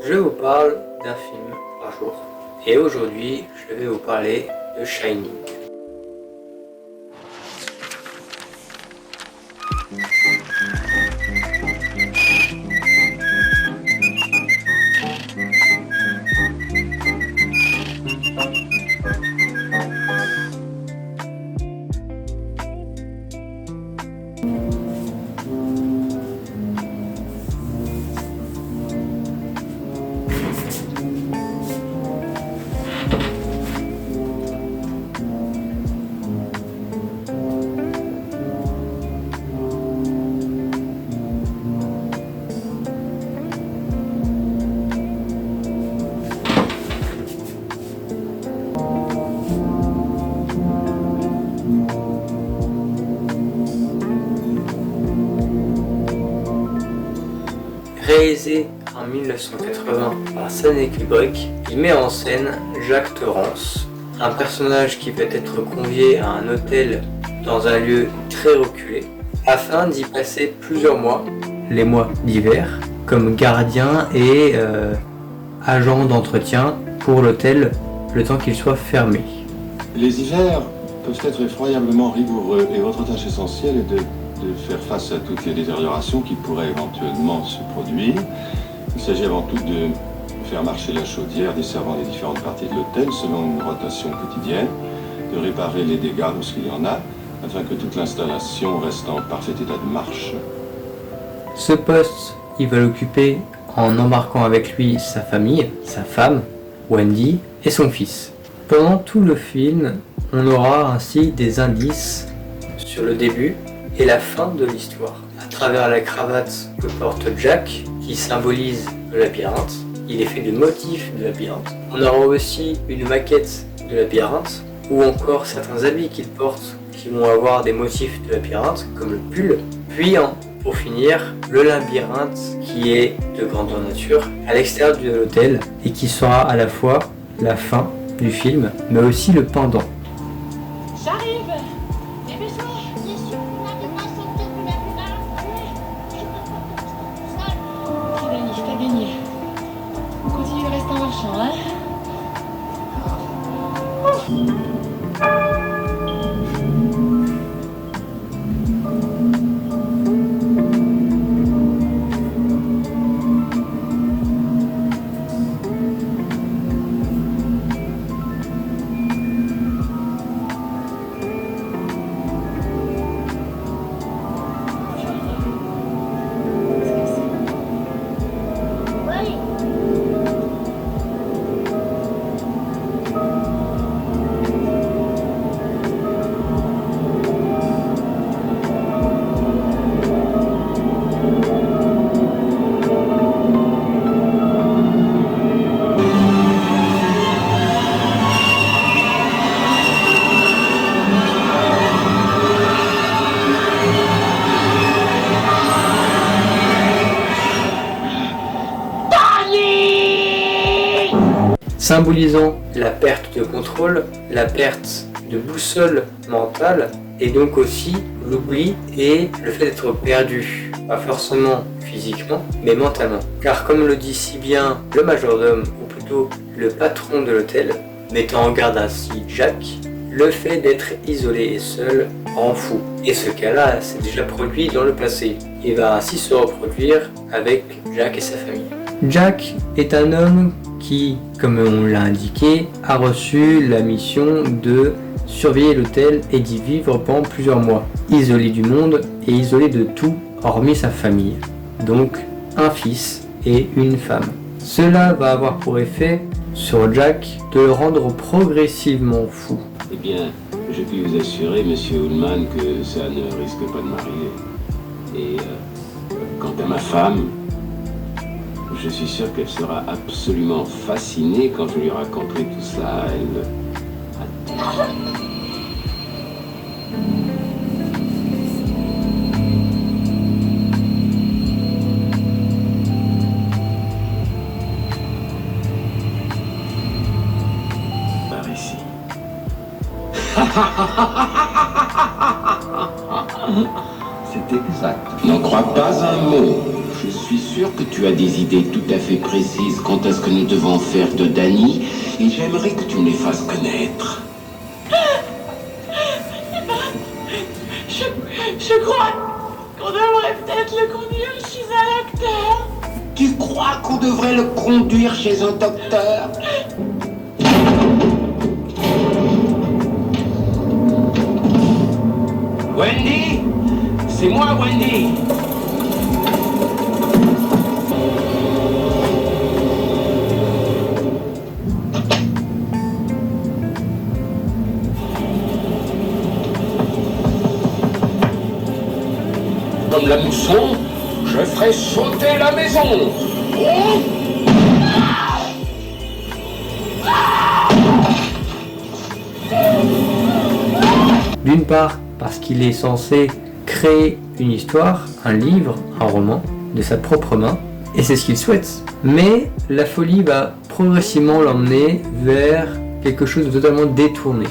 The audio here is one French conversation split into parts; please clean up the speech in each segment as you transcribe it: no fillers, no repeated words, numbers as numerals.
Je vous parle d'un film par jour. Et aujourd'hui, je vais vous parler de Shining. Réalisé en 1980 par Stanley Kubrick, il met en scène Jack Torrance, un personnage qui peut être convié à un hôtel dans un lieu très reculé, afin d'y passer plusieurs mois, les mois d'hiver, comme gardien et agent d'entretien pour l'hôtel le temps qu'il soit fermé. Les hivers peuvent être effroyablement rigoureux et votre tâche essentielle est de faire face à toutes les détériorations qui pourraient éventuellement se produire. Il s'agit avant tout de faire marcher la chaudière desservant les différentes parties de l'hôtel selon une rotation quotidienne, de réparer les dégâts lorsqu'il y en a, afin que toute l'installation reste en parfait état de marche. Ce poste, il va l'occuper en embarquant avec lui sa famille, sa femme, Wendy, et son fils. Pendant tout le film, on aura ainsi des indices sur le début et la fin de l'histoire. À travers la cravate que porte Jack, qui symbolise le labyrinthe, il est fait de motifs de labyrinthe. On aura aussi une maquette de labyrinthe, ou encore certains habits qu'il porte qui vont avoir des motifs de labyrinthe, comme le pull. Puis, pour finir, le labyrinthe qui est de grandeur nature à l'extérieur de l'hôtel et qui sera à la fois la fin du film, mais aussi le pendant. J'arrive! Dépêche-toi! Bien sûr, on n'arrive pas à sortir de la villa. T'as gagné. On continue le reste en marchant, hein? Symbolisant la perte de contrôle, la perte de boussole mentale, et donc aussi l'oubli et le fait d'être perdu, pas forcément physiquement, mais mentalement. Car comme le dit si bien le majordome, ou plutôt le patron de l'hôtel, mettant en garde ainsi Jack, le fait d'être isolé et seul rend fou. Et ce cas-là s'est déjà produit dans le passé, et va ainsi se reproduire avec Jack et sa famille. Jack est un homme qui, comme on l'a indiqué, a reçu la mission de surveiller l'hôtel et d'y vivre pendant plusieurs mois, isolé du monde et isolé de tout hormis sa famille, donc un fils et une femme. Cela va avoir pour effet sur Jack de le rendre progressivement fou. Eh bien, je puis vous assurer, monsieur Ullman, que ça ne risque pas de m'arriver. Et quant à ma femme, je suis sûr qu'elle sera absolument fascinée quand je lui raconterai tout ça à elle. Par ici. C'est exact. N'en crois pas un mot. Je suis sûr que tu as des idées tout à fait précises quant à ce que nous devons faire de Danny, et j'aimerais que tu me les fasses connaître. Je crois qu'on devrait peut-être le conduire chez un acteur. Tu crois qu'on devrait le conduire chez un docteur? Wendy? C'est moi, Wendy! Comme la mousson, je ferai sauter la maison. Oh! D'une part, parce qu'il est censé créer une histoire, un livre, un roman, de sa propre main, et c'est ce qu'il souhaite. Mais la folie va progressivement l'emmener vers quelque chose de totalement détourné.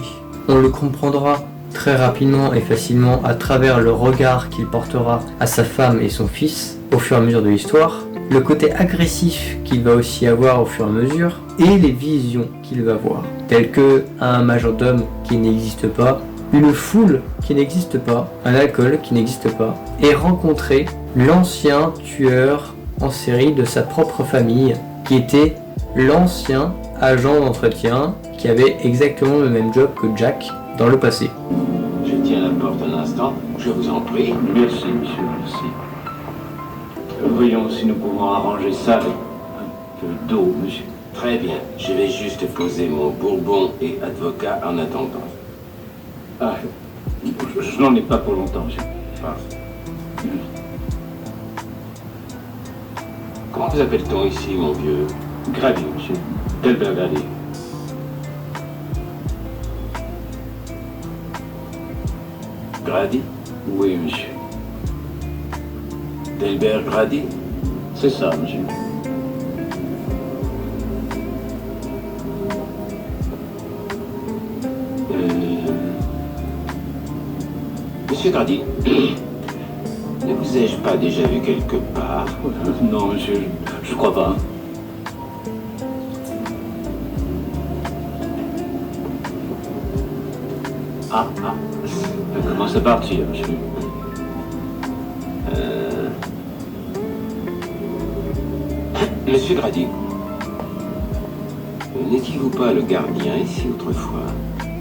On le comprendra très rapidement et facilement à travers le regard qu'il portera à sa femme et son fils au fur et à mesure de l'histoire, le côté agressif qu'il va aussi avoir au fur et à mesure, et les visions qu'il va voir, telles que un majordome qui n'existe pas, une foule qui n'existe pas, un alcool qui n'existe pas, et rencontrer l'ancien tueur en série de sa propre famille, qui était l'ancien agent d'entretien qui avait exactement le même job que Jack dans le passé. Je tiens la porte un instant, je vous en prie. Merci, monsieur, merci. Voyons si nous pouvons arranger ça avec un peu d'eau, monsieur. Très bien, je vais juste poser mon bourbon et avocat en attendant. Ah, je n'en ai pas pour longtemps, monsieur. Ah. Comment vous appelle-t-on ici, mon vieux? Grady, monsieur. Delbert Grady. Grady? Oui, monsieur. Delbert Grady? C'est ça, monsieur. Monsieur Grady, ne vous ai-je pas déjà vu quelque part? Non, monsieur, je crois pas. Ah, ça commence à partir, monsieur. Monsieur Grady, n'étiez-vous pas le gardien ici autrefois?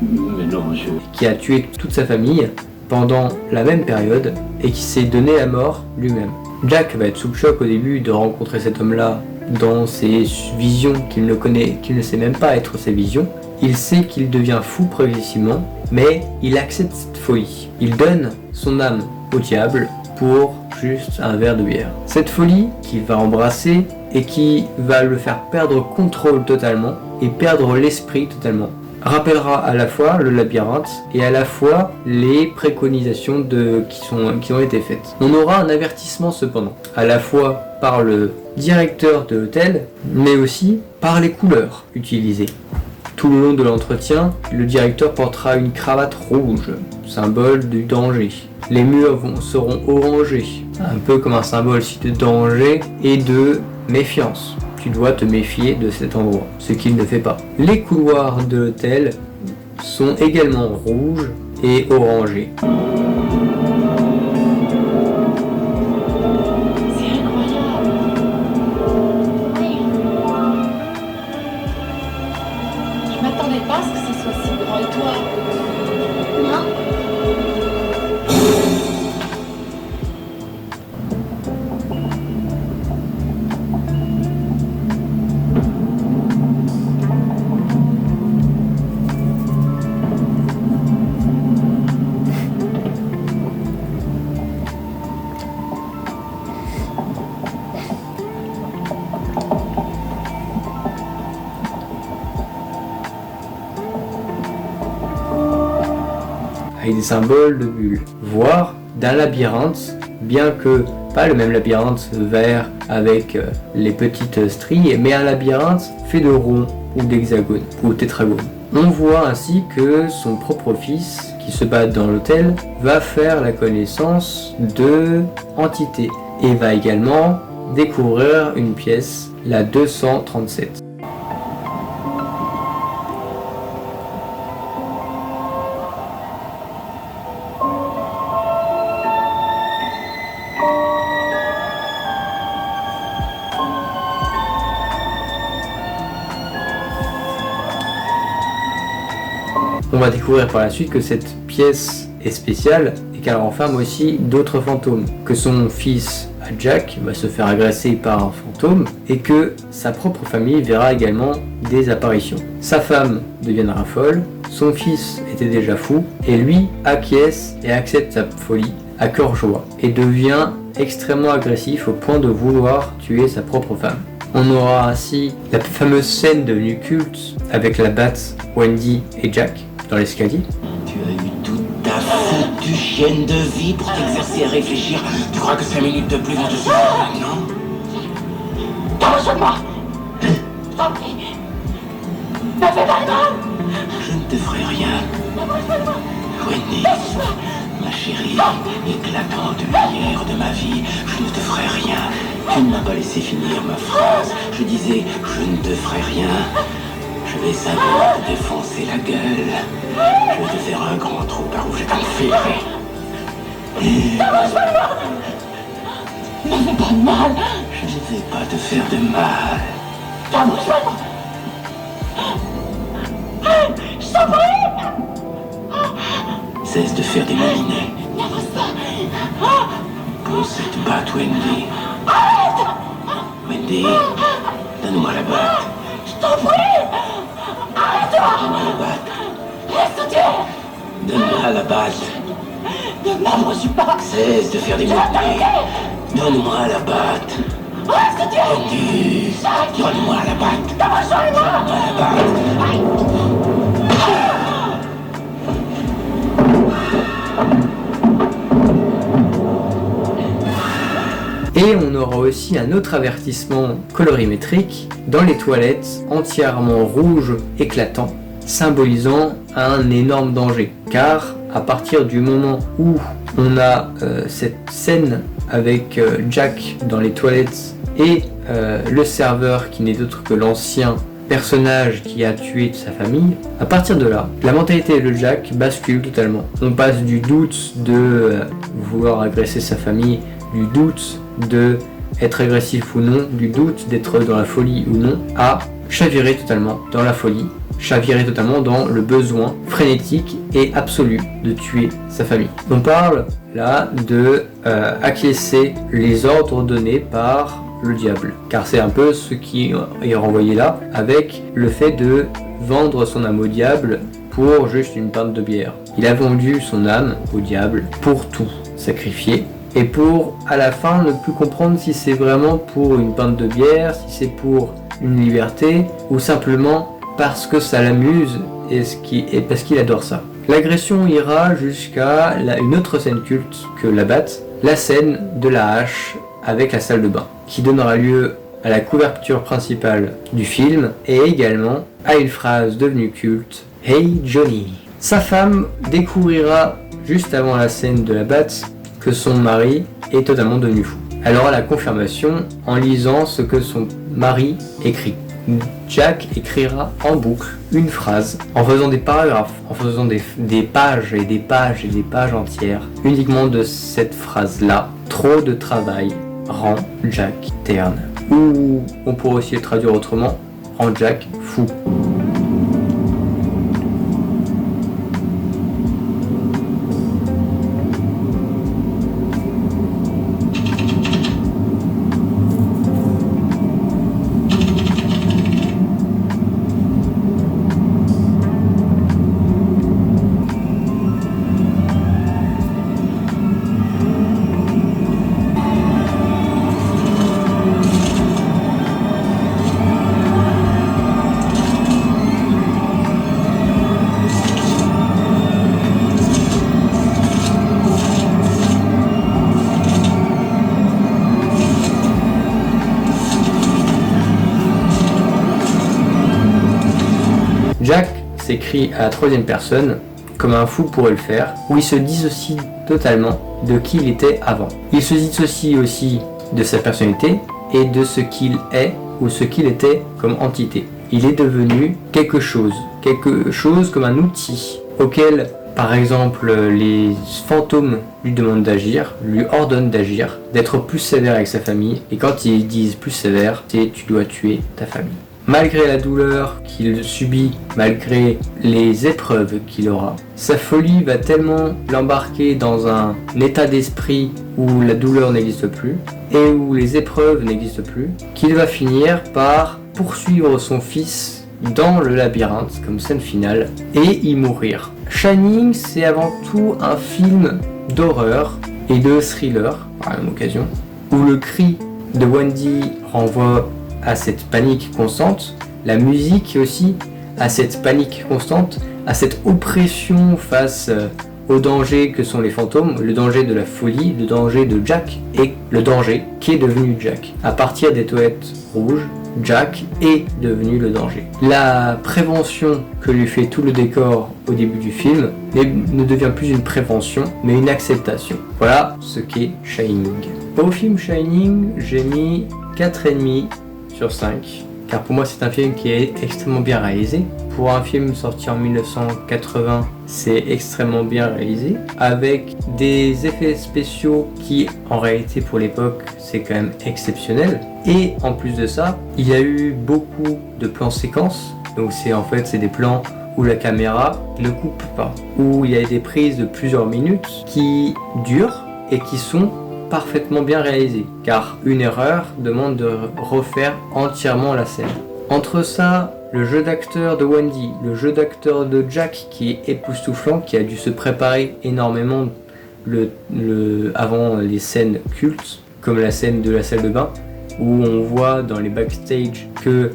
Mais non, monsieur. Qui a tué toute sa famille pendant la même période et qui s'est donné la mort lui-même. Jack va être sous le choc au début de rencontrer cet homme-là dans ses visions qu'il ne connaît, qu'il ne sait même pas être ses visions. Il sait qu'il devient fou progressivement, mais il accepte cette folie. Il donne son âme au diable pour juste un verre de bière. Cette folie qu'il va embrasser et qui va le faire perdre contrôle totalement et perdre l'esprit totalement, rappellera à la fois le labyrinthe et à la fois les préconisations qui ont été faites. On aura un avertissement cependant, à la fois par le directeur de l'hôtel, mais aussi par les couleurs utilisées. Tout le long de l'entretien, le directeur portera une cravate rouge, symbole du danger. Les murs seront orangés, un peu comme un symbole aussi de danger et de méfiance. Tu dois te méfier de cet endroit, ce qu'il ne fait pas. Les couloirs de l'hôtel sont également rouges et orangés. C'est incroyable. Je m'attendais pas à ce que ça soit si grand. Et toi? Non. Avec des symboles de bulles, voire d'un labyrinthe, bien que pas le même labyrinthe vert avec les petites stries, mais un labyrinthe fait de ronds ou d'hexagones ou tétragones. On voit ainsi que son propre fils, qui se bat dans l'hôtel, va faire la connaissance de entités et va également découvrir une pièce, la 237. On va découvrir par la suite que cette pièce est spéciale et qu'elle renferme aussi d'autres fantômes. Que son fils, Jack, va se faire agresser par un fantôme et que sa propre famille verra également des apparitions. Sa femme deviendra folle, son fils était déjà fou et lui acquiesce et accepte sa folie à cœur joie et devient extrêmement agressif au point de vouloir tuer sa propre femme. On aura ainsi la fameuse scène devenue culte avec la batte, Wendy et Jack dans l'escalier. Tu as eu toute ta foutue chienne de vie pour t'exercer à réfléchir. Tu crois que 5 minutes de plus vont te suffire, non? T'as de moi. Je t'en prie. Ne fais pas de mal. Je ne te ferai rien. Wendy, ma chérie, éclatante lumière de ma vie, je ne te ferai rien. Tu ne m'as pas laissé finir ma phrase. Je disais, je ne te ferai rien. Je vais savoir te défoncer la gueule. Je vais te faire un grand trou par où je t'enfilerai. Ne fais pas de mal. Je ne vais pas te faire de mal. Je t'en prie. Cesse de faire des moulinets. N'avance pas. Pose cette batte, Wendy. Wendy, donne-moi la batte. Je t'en prie. Donne-moi la batte. Laisse dire. Donne-moi la batte. Ne m'approche pas. Cesse de faire des moulinets. Donne-moi la batte. Laisse dire. Wendy, donne-moi la batte. T'approche-moi. Donne-moi la batte. Et on aura aussi un autre avertissement colorimétrique dans les toilettes entièrement rouge éclatant, symbolisant un énorme danger. Car à partir du moment où on a cette scène avec Jack dans les toilettes et le serveur qui n'est d'autre que l'ancien personnage qui a tué sa famille, à partir de là, la mentalité de Jack bascule totalement. On passe du doute de vouloir agresser sa famille, du doute de être agressif ou non, du doute d'être dans la folie ou non, à chavirer totalement dans la folie, chavirer totalement dans le besoin frénétique et absolu de tuer sa famille. On parle là de acquiescer les ordres donnés par le diable, car c'est un peu ce qui est renvoyé là avec le fait de vendre son âme au diable pour juste une pinte de bière. Il a vendu son âme au diable pour tout sacrifier et pour à la fin ne plus comprendre si c'est vraiment pour une pinte de bière, si c'est pour une liberté ou simplement parce que ça l'amuse et parce qu'il adore ça. L'agression ira jusqu'à une autre scène culte que la batte, la scène de la hache avec la salle de bain, qui donnera lieu à la couverture principale du film et également à une phrase devenue culte, « Hey Johnny ». Sa femme découvrira juste avant la scène de la batte que son mari est totalement devenu fou. Elle aura la confirmation en lisant ce que son mari écrit. Jack écrira en boucle une phrase en faisant des paragraphes, en faisant des pages et des pages et des pages entières uniquement de cette phrase-là. Trop de travail rend Jack terne. Ou on pourrait aussi le traduire autrement, rend Jack fou. Jack s'écrit à la troisième personne, comme un fou pourrait le faire, où il se dissocie totalement de qui il était avant. Il se dissocie aussi de sa personnalité, et de ce qu'il est ou ce qu'il était comme entité. Il est devenu quelque chose comme un outil auquel, par exemple, les fantômes lui demandent d'agir, lui ordonnent d'agir, d'être plus sévère avec sa famille, et quand ils disent plus sévère, c'est tu dois tuer ta famille. Malgré la douleur qu'il subit, malgré les épreuves qu'il aura, sa folie va tellement l'embarquer dans un état d'esprit où la douleur n'existe plus et où les épreuves n'existent plus, qu'il va finir par poursuivre son fils dans le labyrinthe comme scène finale et y mourir. Shining, c'est avant tout un film d'horreur et de thriller, par la même occasion, où le cri de Wendy renvoie à cette panique constante, la musique aussi à cette panique constante, à cette oppression face au danger que sont les fantômes, le danger de la folie, le danger de Jack et le danger qui est devenu Jack. À partir des toilettes rouges, Jack est devenu le danger. La prévention que lui fait tout le décor au début du film ne devient plus une prévention, mais une acceptation. Voilà ce qu'est Shining. Au film Shining, j'ai mis 4,5 sur 5, car pour moi c'est un film qui est extrêmement bien réalisé. Pour un film sorti en 1980, c'est extrêmement bien réalisé, avec des effets spéciaux qui, en réalité pour l'époque, c'est quand même exceptionnel. Et en plus de ça, il y a eu beaucoup de plans séquences, donc c'est des plans où la caméra ne coupe pas, où il y a des prises de plusieurs minutes qui durent et qui sont parfaitement bien réalisé, car une erreur demande de refaire entièrement la scène. Entre ça, le jeu d'acteur de Wendy, le jeu d'acteur de Jack qui est époustouflant, qui a dû se préparer énormément avant les scènes cultes, comme la scène de la salle de bain, où on voit dans les backstage que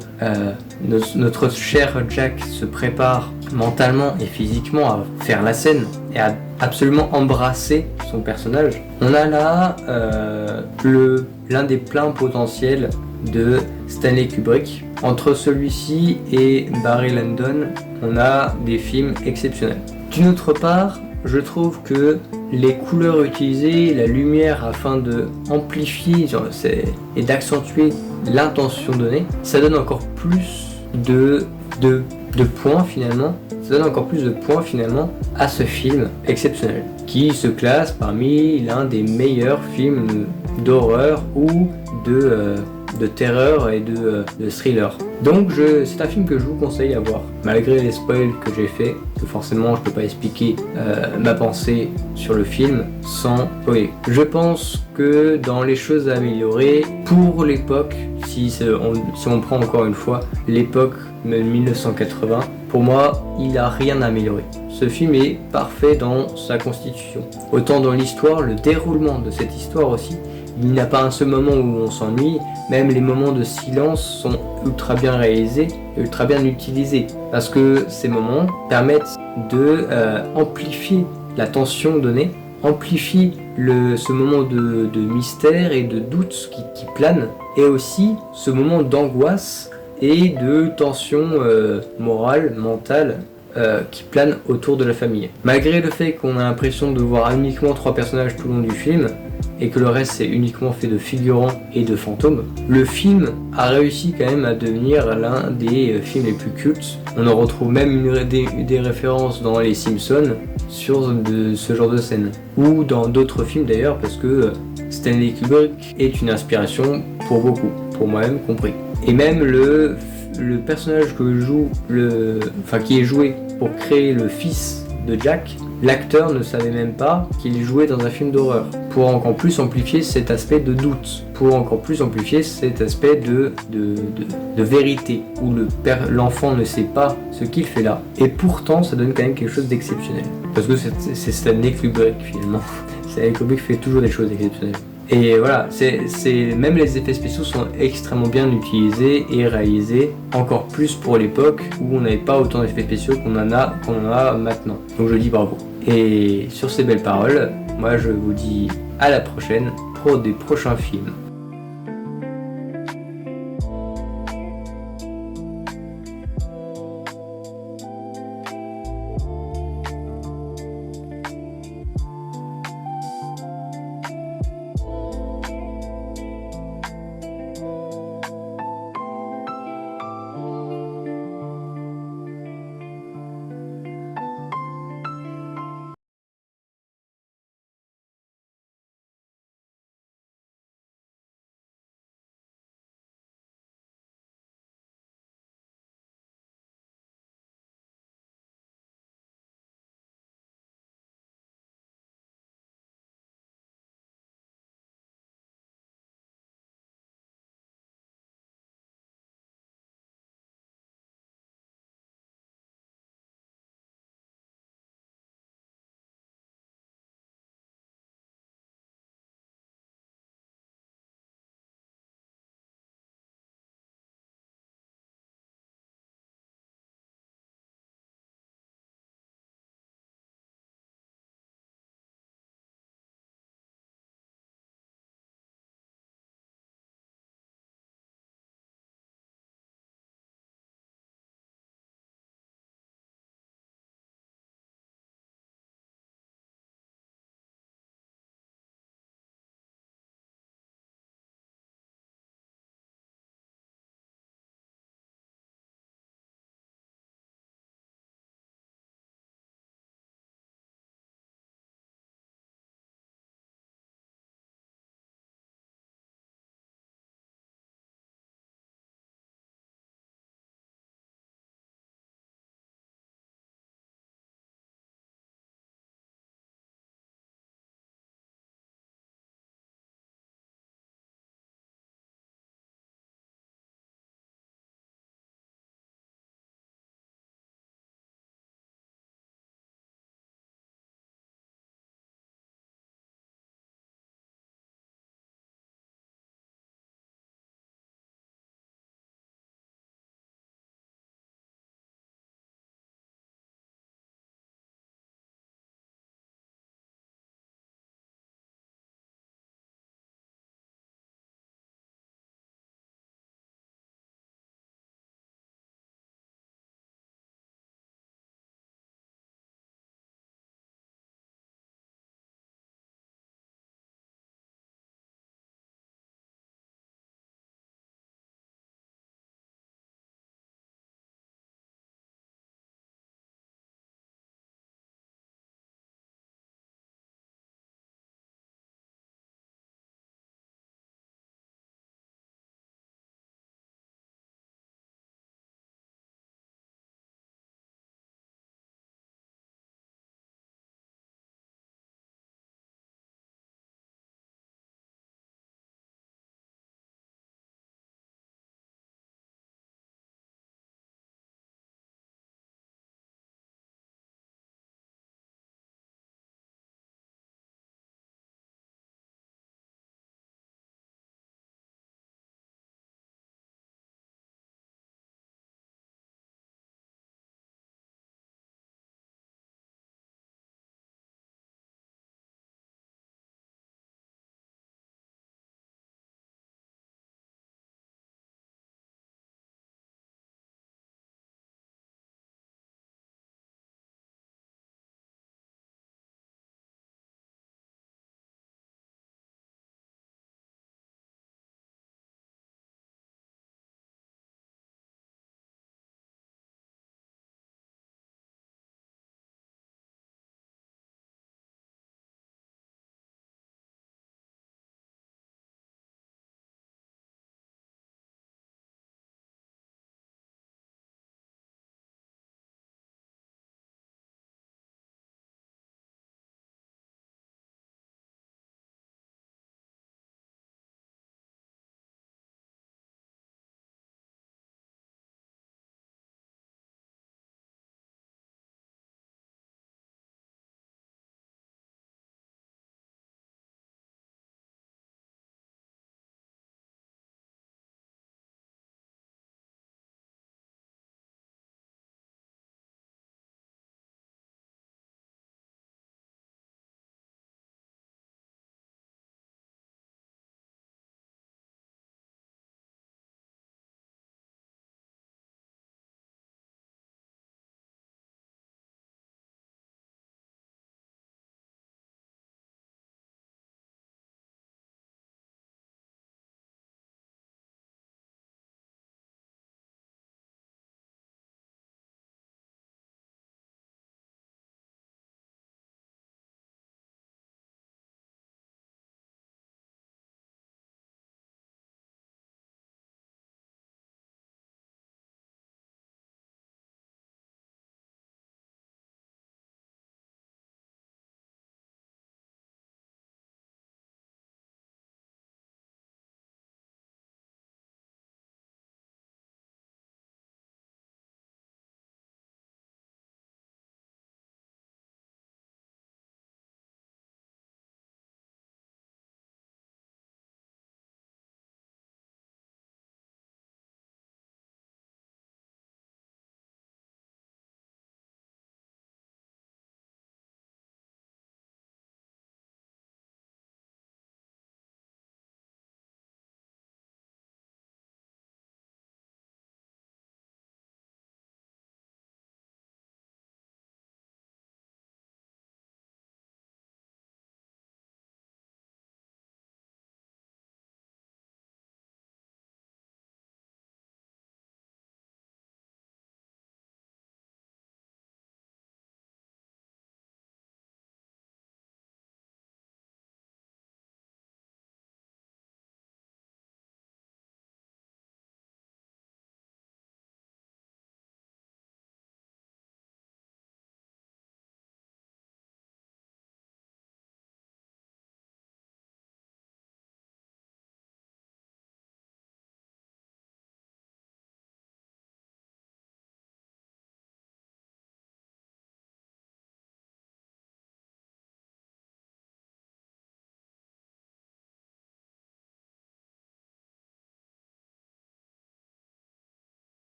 notre cher Jack se prépare mentalement et physiquement à faire la scène et à absolument embrasser son personnage. On a là l'un des pleins potentiels de Stanley Kubrick. Entre celui-ci et Barry Lyndon, on a des films exceptionnels. D'une autre part, je trouve que les couleurs utilisées, la lumière afin de amplifier et d'accentuer l'intention donnée, ça donne encore plus de points finalement. Ça donne encore plus de points finalement à ce film exceptionnel, qui se classe parmi l'un des meilleurs films d'horreur ou de terreur et de thriller. Donc c'est un film que je vous conseille à voir, malgré les spoils que j'ai fait, que forcément je peux pas expliquer ma pensée sur le film sans spoiler. Je pense que dans les choses à améliorer, pour l'époque, si on prend encore une fois l'époque de 1980, pour moi il a rien à améliorer. Ce film est parfait dans sa constitution. Autant dans l'histoire, le déroulement de cette histoire aussi, il n'y a pas un seul moment où on s'ennuie, même les moments de silence sont ultra bien réalisés, ultra bien utilisés, parce que ces moments permettent de amplifier la tension donnée, amplifier ce moment de mystère et de doute qui plane, et aussi ce moment d'angoisse et de tension morale, mentale, qui plane autour de la famille. Malgré le fait qu'on a l'impression de voir uniquement 3 personnages tout le long du film, et que le reste c'est uniquement fait de figurants et de fantômes, le film a réussi quand même à devenir l'un des films les plus cultes. On en retrouve même des références dans les Simpsons sur ce genre de scène, ou dans d'autres films d'ailleurs, parce que Stanley Kubrick est une inspiration pour beaucoup, pour moi-même compris. Et même le personnage qui est joué pour créer le fils de Jack, l'acteur ne savait même pas qu'il jouait dans un film d'horreur, pour encore plus amplifier cet aspect de doute, pour encore plus amplifier cet aspect de vérité, où l'enfant ne sait pas ce qu'il fait là, et pourtant ça donne quand même quelque chose d'exceptionnel, parce que c'est Stanley Kubrick finalement. Stanley Kubrick fait toujours des choses exceptionnelles. Et voilà, même les effets spéciaux sont extrêmement bien utilisés et réalisés, encore plus pour l'époque où on n'avait pas autant d'effets spéciaux qu'on en a maintenant. Donc je dis bravo. Et sur ces belles paroles, moi je vous dis à la prochaine pour des prochains films.